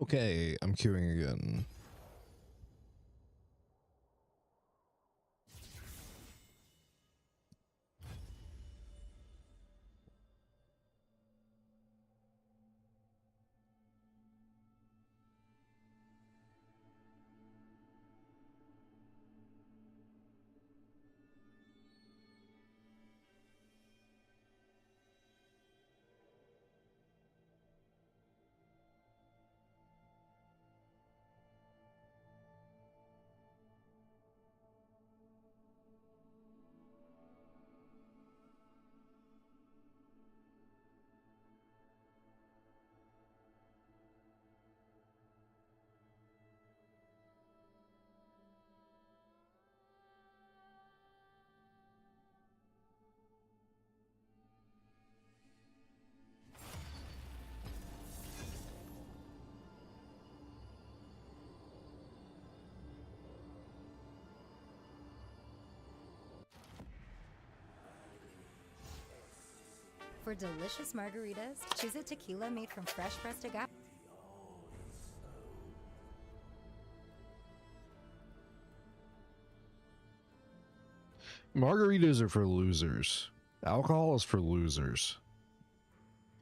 Okay, I'm queuing again. For delicious margaritas, choose a tequila made from fresh pressed agave. Margaritas are for losers. Alcohol is for losers.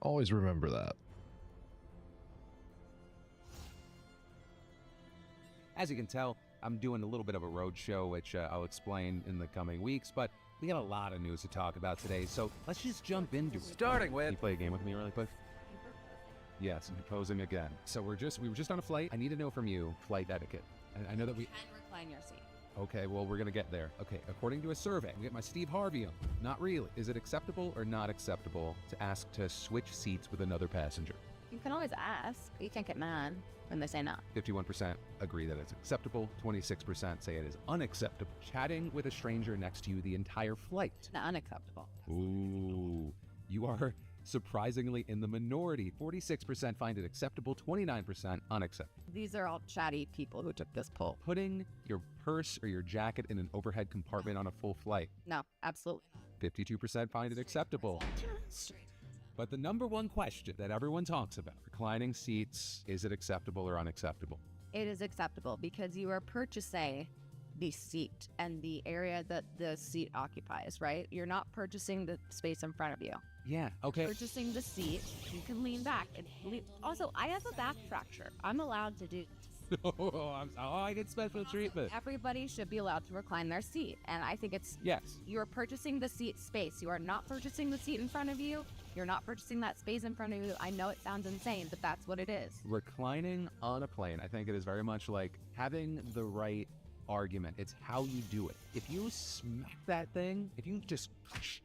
Always remember that. As you can tell, I'm doing a little bit of a road show, which I'll explain in the coming weeks, but we got a lot of news to talk about today, so let's just jump into it. Starting with... Can you play a game with me really quick? Yes, I'm proposing again. So we were just on a flight. I need to know from you, flight etiquette. I know that we... can recline your seat. Okay, well, we're gonna get there. Okay, according to a survey, we get my Steve Harvey on. Not really. Is it acceptable or not acceptable to ask to switch seats with another passenger? You can always ask. You can't get mad when they say no. 51% agree that it's acceptable. 26% say it is unacceptable. Chatting with a stranger next to you the entire flight. Not unacceptable. Ooh, you are surprisingly in the minority. 46% find it acceptable, 29% unacceptable. These are all chatty people who took this poll. Putting your purse or your jacket in an overhead compartment on a full flight. No, absolutely not. 52% find it acceptable. But the number one question that everyone talks about, reclining seats, is it acceptable or unacceptable? It is acceptable because you are purchasing the seat and the area that the seat occupies, right? You're not purchasing the space in front of you. Yeah, okay. Purchasing the seat, you can lean back. And also, I have a back fracture. I'm allowed to do I get special treatment. Everybody should be allowed to recline their seat. And I think it's... Yes. You are purchasing the seat space. You are not purchasing the seat in front of you. You're not purchasing that space in front of you. I know it sounds insane, but that's what it is. Reclining on a plane, I think it is very much like having the right argument. It's how you do it. If you smack that thing, if you just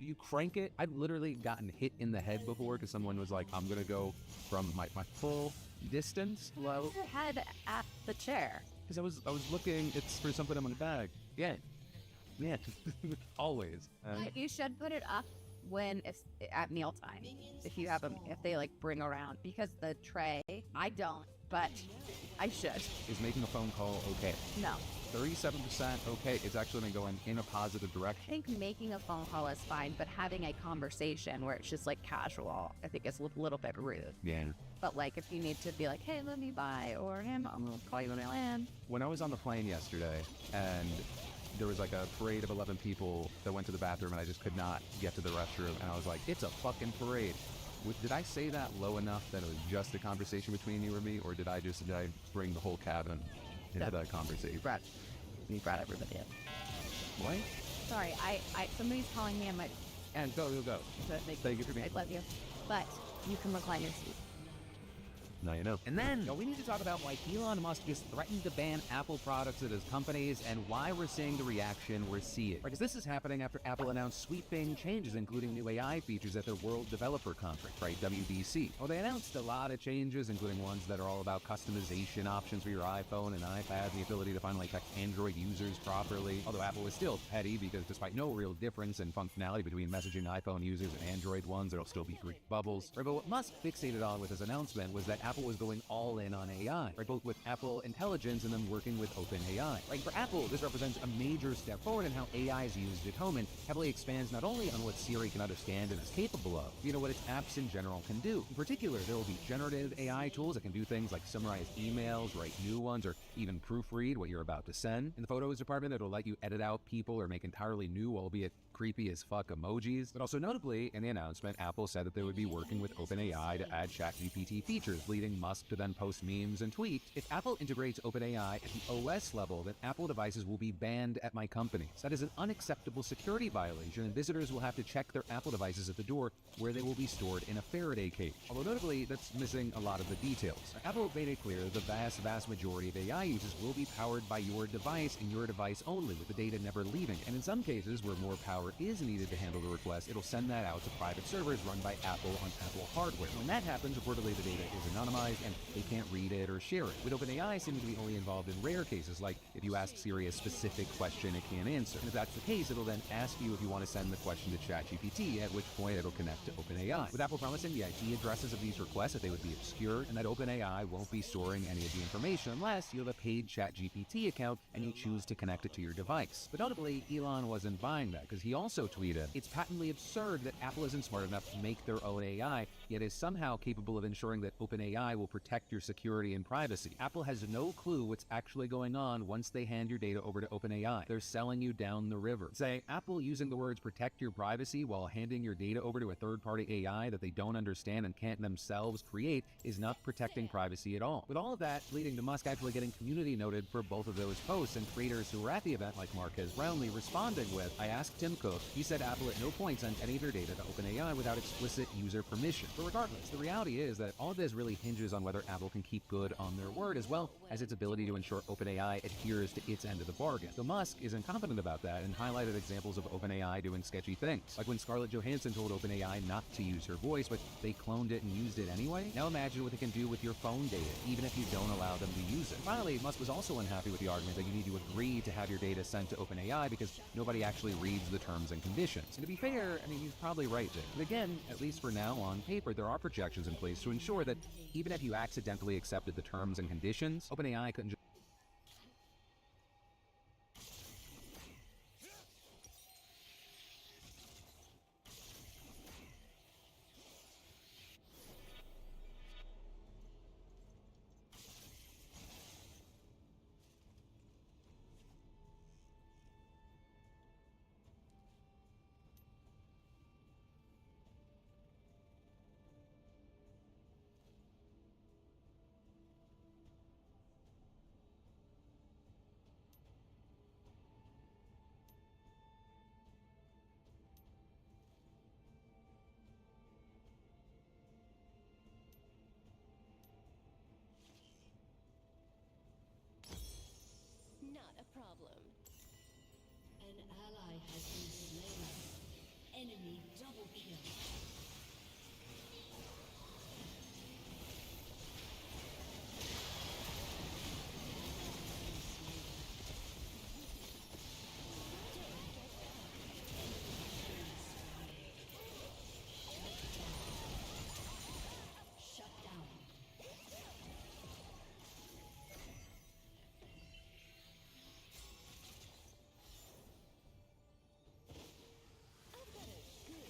you crank it, I've literally gotten hit in the head before because someone was like, I'm gonna go from my full distance low. Put your head at the chair. Because I was looking, it's for something in my bag. Yeah. Always. You should put it up when it's at mealtime. If you have them, if they like bring around, because the tray, I don't, but I should. Is making a phone call okay? No. 37% okay. It's actually going in a positive I direction. think making a phone call is fine, but having a conversation where it's just like casual, I think it's a little bit rude. Yeah. But like if you need to be like, hey, let me buy, or hey, I'm gonna call you when I land. When I was on the plane yesterday and there was like a parade of 11 people that went to the bathroom and I just could not get to the restroom and I was like, it's a fucking parade. Did I say that low enough that it was just a conversation between you or me, or did I bring the whole cabin into that conversation? You brought everybody in. What? Sorry, somebody's calling me on my... And go. Thank you for being... I love you. But you can recline your seat. Now you know. And then, we need to talk about why Elon Musk just threatened to ban Apple products at his companies and why we're seeing the reaction we're seeing. Because this is happening after Apple announced sweeping changes, including new AI features at their World Developer Conference, right, WDC. Well, they announced a lot of changes, including ones that are all about customization options for your iPhone and iPad, the ability to finally check Android users properly. Although Apple is still petty because despite no real difference in functionality between messaging iPhone users and Android ones, there'll still be Greek bubbles. Right, but what Musk fixated on with his announcement was that Apple was going all in on AI, right? Both with Apple Intelligence and then working with OpenAI. Right? For Apple, this represents a major step forward in how AI is used at home and heavily expands not only on what Siri can understand and is capable of, what its apps in general can do. In particular, there will be generative AI tools that can do things like summarize emails, write new ones, or even proofread what you're about to send. In the Photos department, it'll let you edit out people or make entirely new, albeit creepy as fuck emojis. But also notably, in the announcement, Apple said that they would be working with OpenAI to add ChatGPT features, leading Musk to then post memes and tweet, "If Apple integrates OpenAI at the OS level, then Apple devices will be banned at my company. That is an unacceptable security violation, and visitors will have to check their Apple devices at the door, where they will be stored in a Faraday cage." Although notably, that's missing a lot of the details. Apple made it clear that the vast majority of AI uses will be powered by your device and your device only, with the data never leaving. And in some cases, where more power is needed to handle the request, it'll send that out to private servers run by Apple on Apple hardware. When that happens, reportedly the data is anonymized and they can't read it or share it. With OpenAI seeming to be only involved in rare cases, like if you ask Siri a specific question it can't answer. And if that's the case, it'll then ask you if you want to send the question to ChatGPT, at which point it'll connect to OpenAI. With Apple promising the IP addresses of these requests that they would be obscure, and that OpenAI won't be storing any of the information unless you have a paid ChatGPT account and you choose to connect it to your device. But notably, Elon wasn't buying that, because he also tweeted, "It's patently absurd that Apple isn't smart enough to make their own AI, yet is somehow capable of ensuring that OpenAI will protect your security and privacy. Apple has no clue what's actually going on once they hand your data over to OpenAI. They're selling you down the river." Say, Apple using the words "protect your privacy" while handing your data over to a third-party AI that they don't understand and can't themselves create is not protecting privacy at all. With all of that leading to Musk actually getting community noted for both of those posts, and creators who were at the event like Marquez Brownlee responding with, "I asked Tim Cook, he said Apple at no point sent any of their data to OpenAI without explicit user permission." But regardless, the reality is that all of this really hinges on whether Apple can keep good on their word, as well as its ability to ensure OpenAI adheres to its end of the bargain. So Musk isn't confident about that and highlighted examples of OpenAI doing sketchy things, like when Scarlett Johansson told OpenAI not to use her voice, but they cloned it and used it anyway. Now imagine what they can do with your phone data, even if you don't allow them to use it. Finally, Musk was also unhappy with the argument that you need to agree to have your data sent to OpenAI because nobody actually reads the terms and conditions. And to be fair, he's probably right there. But again, at least for now, on paper, there are projections in place to ensure that even if you accidentally accepted the terms and conditions, OpenAI couldn't just Not a problem. An ally has been slain. Enemy double kill. Shut down. I've got a good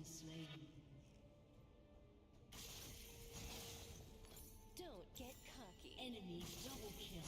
slain. Don't get cocky. Enemy double kill.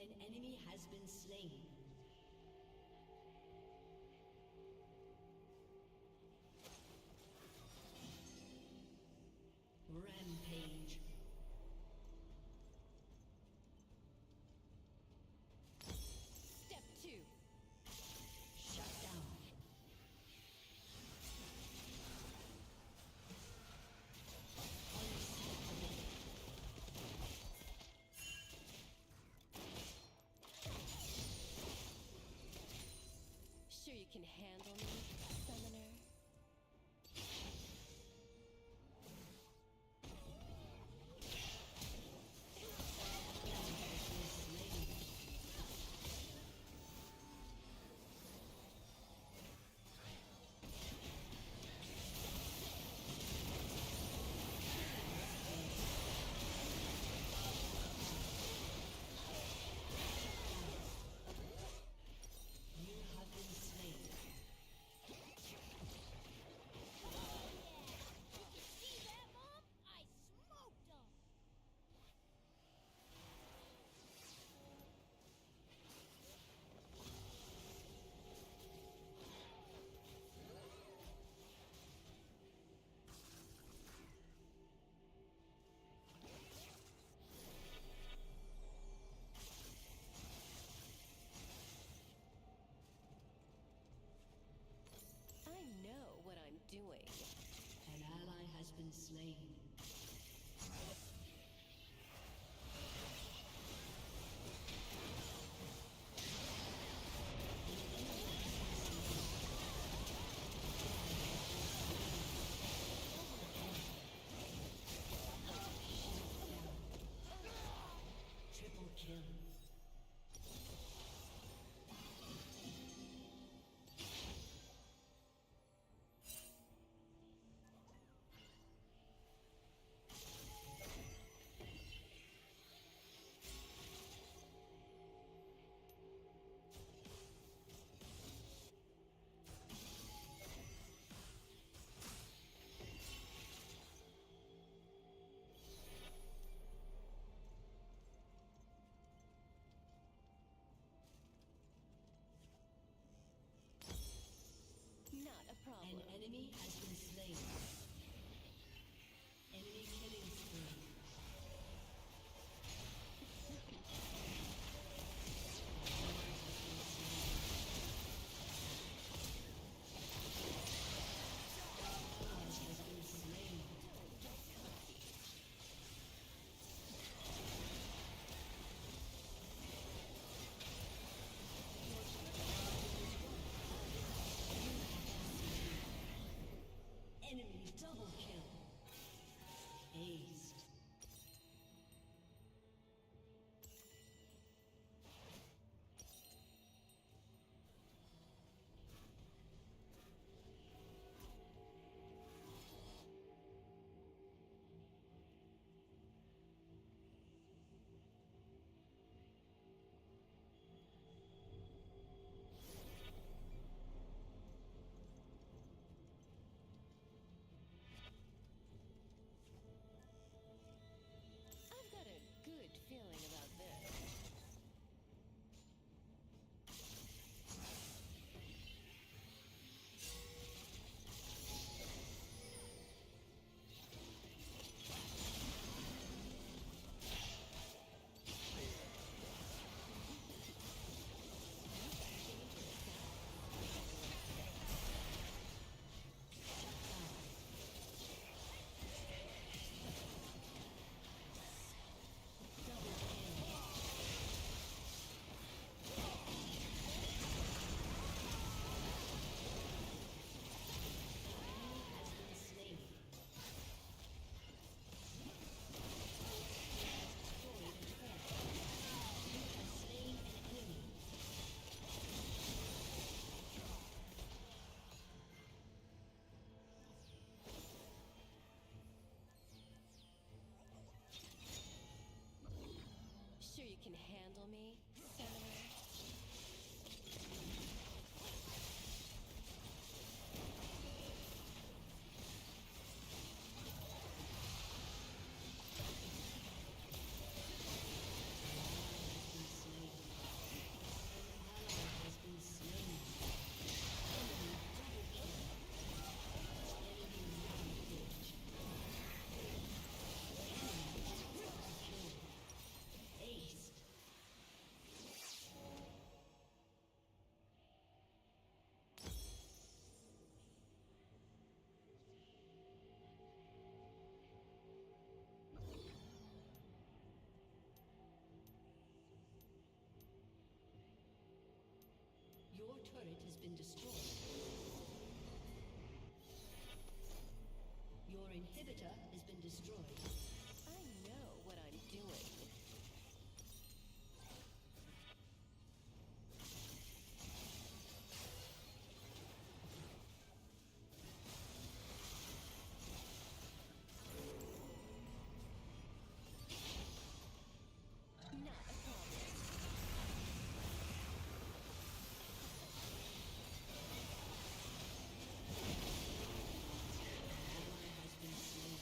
An enemy has been slain. Rampage. Step 2. Shut down. Sure you can handle me, summoner? You have been slain. See that, Mom? I smoked them! I know what I'm doing. An ally has been slain. Triple kill. Not a problem. An enemy has been slain. Enemy killing spree. Has been slain. Enemy double kill. Aced. turret has been destroyed. Your inhibitor has been destroyed. I know what I'm doing. Not a problem. Ally has been slain.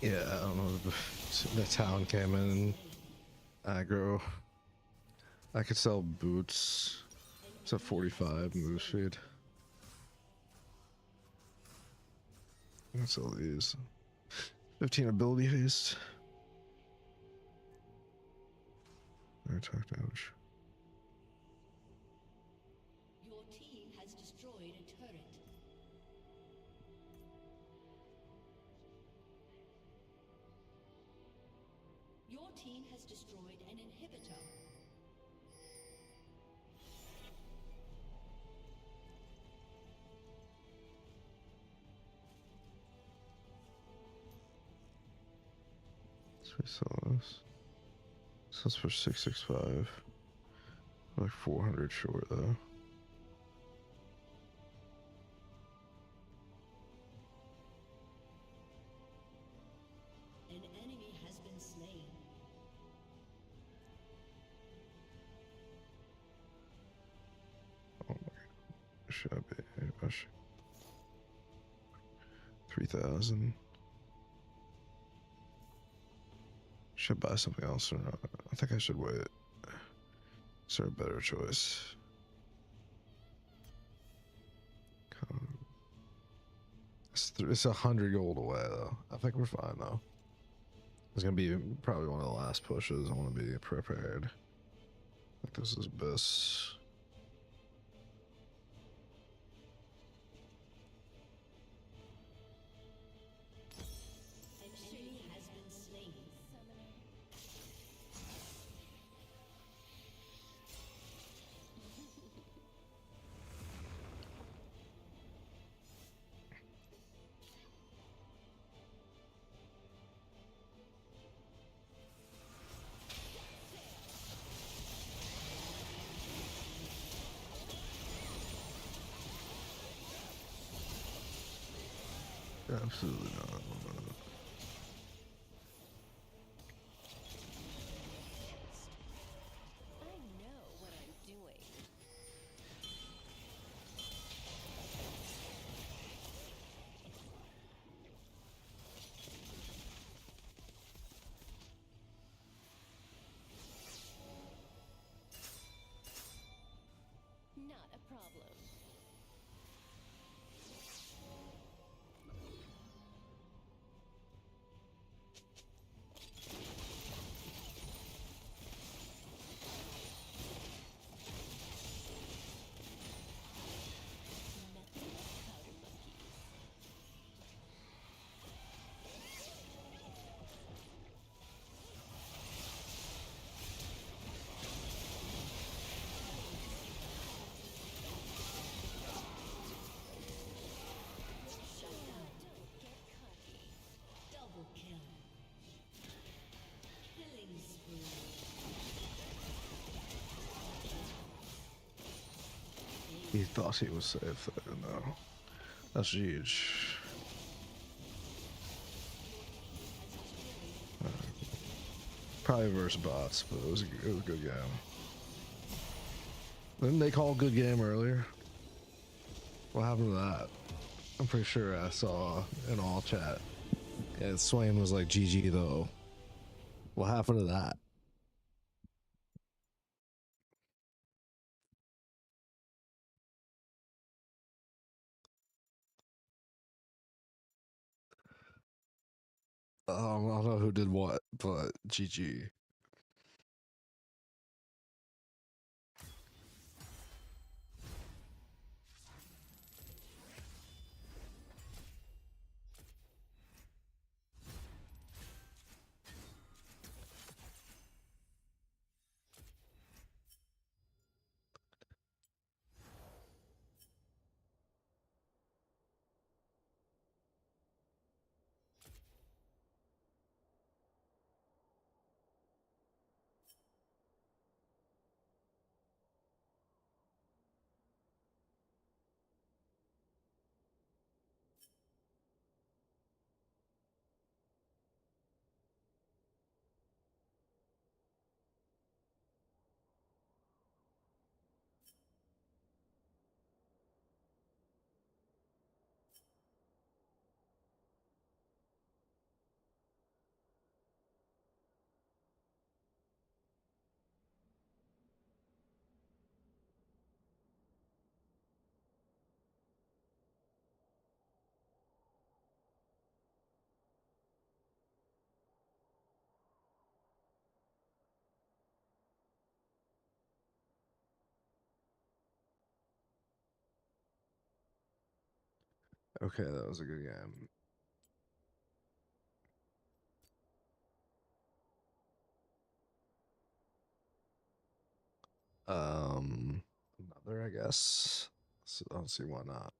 Yeah, I don't know. The town came in aggro. I could sell boots. It's at 45 move speed. I can sell these. 15 ability haste. Attack damage. Your team has destroyed a turret. Your team has destroyed an inhibitor. Let's resell this. So that's for 665. Like 400 short though. An enemy has been slain. Oh my, should I be? I should. 3,000. Should buy something else or not? I think I should wait. Is there a better choice? It's 100 gold away though. I think we're fine though. It's gonna be probably one of the last pushes. I want to be prepared. I think this is best. An enemy has been slain. Absolutely not. I know what I'm doing. Not a problem. Nothing but powder monkeys. Don't get cocky. Double kill. Killing spree. He thought he was safe there. No, that's huge. Probably versus bots, but it was a good game. Didn't they call a good game earlier? What happened to that? I'm pretty sure I saw in all chat. Yeah, Swain was like GG though. What happened to that? I don't know who did what, but GG. Okay, that was a good game. Another, I guess. So I don't see why not.